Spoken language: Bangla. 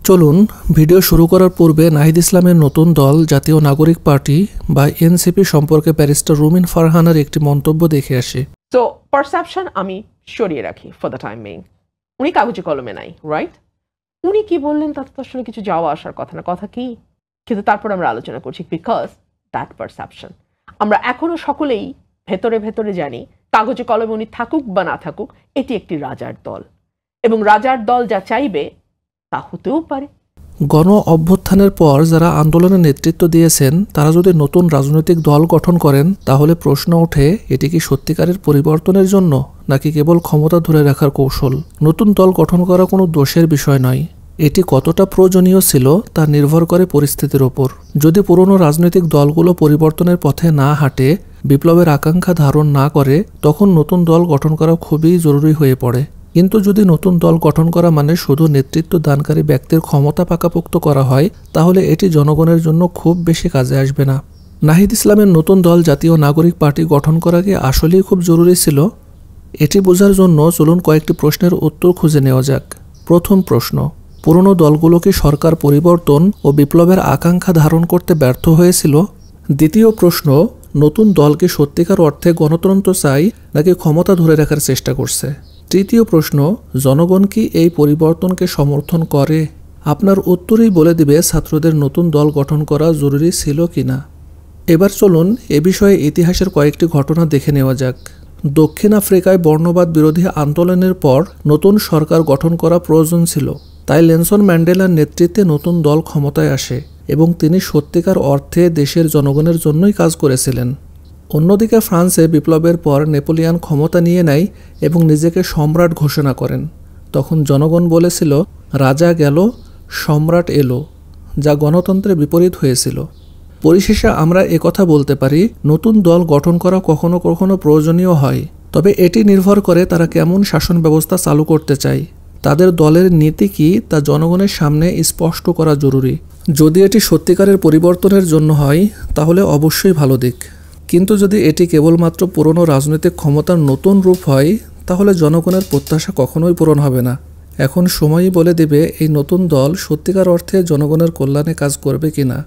চলুন ভিডিও শুরু করার পূর্বে নাহিদ ইসলামের নতুন দল জাতীয় নাগরিক পার্টি বা এনসিপি সম্পর্কে ব্যারিস্টার রুমিন ফারহানার একটি মন্তব্য দেখে আসি। তো পারসেপশন আমি সরিয়ে রাখি ফর দ্য টাইম বিং। উনি কাগজে কলমে নাই, রাইট? উনি কি বললেন তাতে তো আসলে কিছু যাওয়া আসার কথা না, কথা কি? কিন্তু তারপর আমরা আলোচনা করছি বিকজ দ্যাট পারসেপশন। আমরা এখনো সকলেই ভেতরে ভেতরে জানি কাগজে কলমে উনি থাকুক বা না থাকুক, এটি একটি রাজার দল এবং রাজার দল যা চাইবে তা হতেও পারে। গণ অভ্যুত্থানের পর যারা আন্দোলনের নেতৃত্ব দিয়েছেন তারা যদি নতুন রাজনৈতিক দল গঠন করেন তাহলে প্রশ্ন ওঠে এটি কি সত্যিকারের পরিবর্তনের জন্য নাকি কেবল ক্ষমতা ধরে রাখার কৌশল। নতুন দল গঠন করা কোনো দোষের বিষয় নয়, এটি কতটা প্রয়োজনীয় ছিল তা নির্ভর করে পরিস্থিতির ওপর। যদি পুরনো রাজনৈতিক দলগুলো পরিবর্তনের পথে না হাঁটে, বিপ্লবের আকাঙ্ক্ষা ধারণ না করে, তখন নতুন দল গঠন করা খুবই জরুরি হয়ে পড়ে। কিন্তু যদি নতুন দল গঠন করা মানে শুধু নেতৃত্ব দানকারী ব্যক্তির ক্ষমতা পাকাপোক্ত করা হয়, তাহলে এটি জনগণের জন্য খুব বেশি কাজে আসবে না। নাহিদ ইসলামের নতুন দল জাতীয় নাগরিক পার্টি গঠন করা কি আসলেই খুব জরুরি ছিল? এটি বোঝার জন্য চলুন কয়েকটি প্রশ্নের উত্তর খুঁজে নেওয়া যাক। প্রথম প্রশ্ন, পুরনো দলগুলো কি সরকার পরিবর্তন ও বিপ্লবের আকাঙ্ক্ষা ধারণ করতে ব্যর্থ হয়েছিল? দ্বিতীয় প্রশ্ন, নতুন দল কি সত্যিকার অর্থে গণতন্ত্র চায় নাকি ক্ষমতা ধরে রাখার চেষ্টা করছে? তৃতীয় প্রশ্ন, জনগণ কি এই পরিবর্তনকে সমর্থন করে? আপনার উত্তরই বলে দিবে ছাত্রদের নতুন দল গঠন করা জরুরি ছিল কিনা। এবার চলুন এ বিষয়ে ইতিহাসের কয়েকটি ঘটনা দেখে নেওয়া যাক। দক্ষিণ আফ্রিকায় বর্ণবাদ বিরোধী আন্দোলনের পর নতুন সরকার গঠন করা প্রয়োজন ছিল, তাই নেলসন ম্যান্ডেলার নেতৃত্বে নতুন দল ক্ষমতায় আসে এবং তিনি সত্যিকার অর্থে দেশের জনগণের জন্যই কাজ করেছিলেন। অন্যদিকে ফ্রান্সে বিপ্লবের পর নেপোলিয়ন ক্ষমতা নিয়ে নেয় এবং নিজেকে সম্রাট ঘোষণা করেন। তখন জনগণ বলেছিল রাজা গেল সম্রাট এলো, যা গণতন্ত্রের বিপরীত হয়েছিল। পরিশেষে আমরা একথা বলতে পারি, নতুন দল গঠন করা কখনো কখনো প্রয়োজনীয় হয়, তবে এটি নির্ভর করে তারা কেমন শাসন ব্যবস্থা চালু করতে চায়। তাদের দলের নীতি কি তা জনগণের সামনে স্পষ্ট করা জরুরি। যদি এটি সত্যিকারের পরিবর্তনের জন্য হয় তাহলে অবশ্যই ভালো দিক, কিন্তু যদি এটি কেবলমাত্র পুরনো রাজনৈতিক ক্ষমতার নতুন রূপ হয় তাহলে জনগণের প্রত্যাশা কখনোই পূরণ হবে না। এখন সময়ই বলে দেবে এই নতুন দল সত্যিকার অর্থে জনগণের কল্যাণে কাজ করবে কিনা।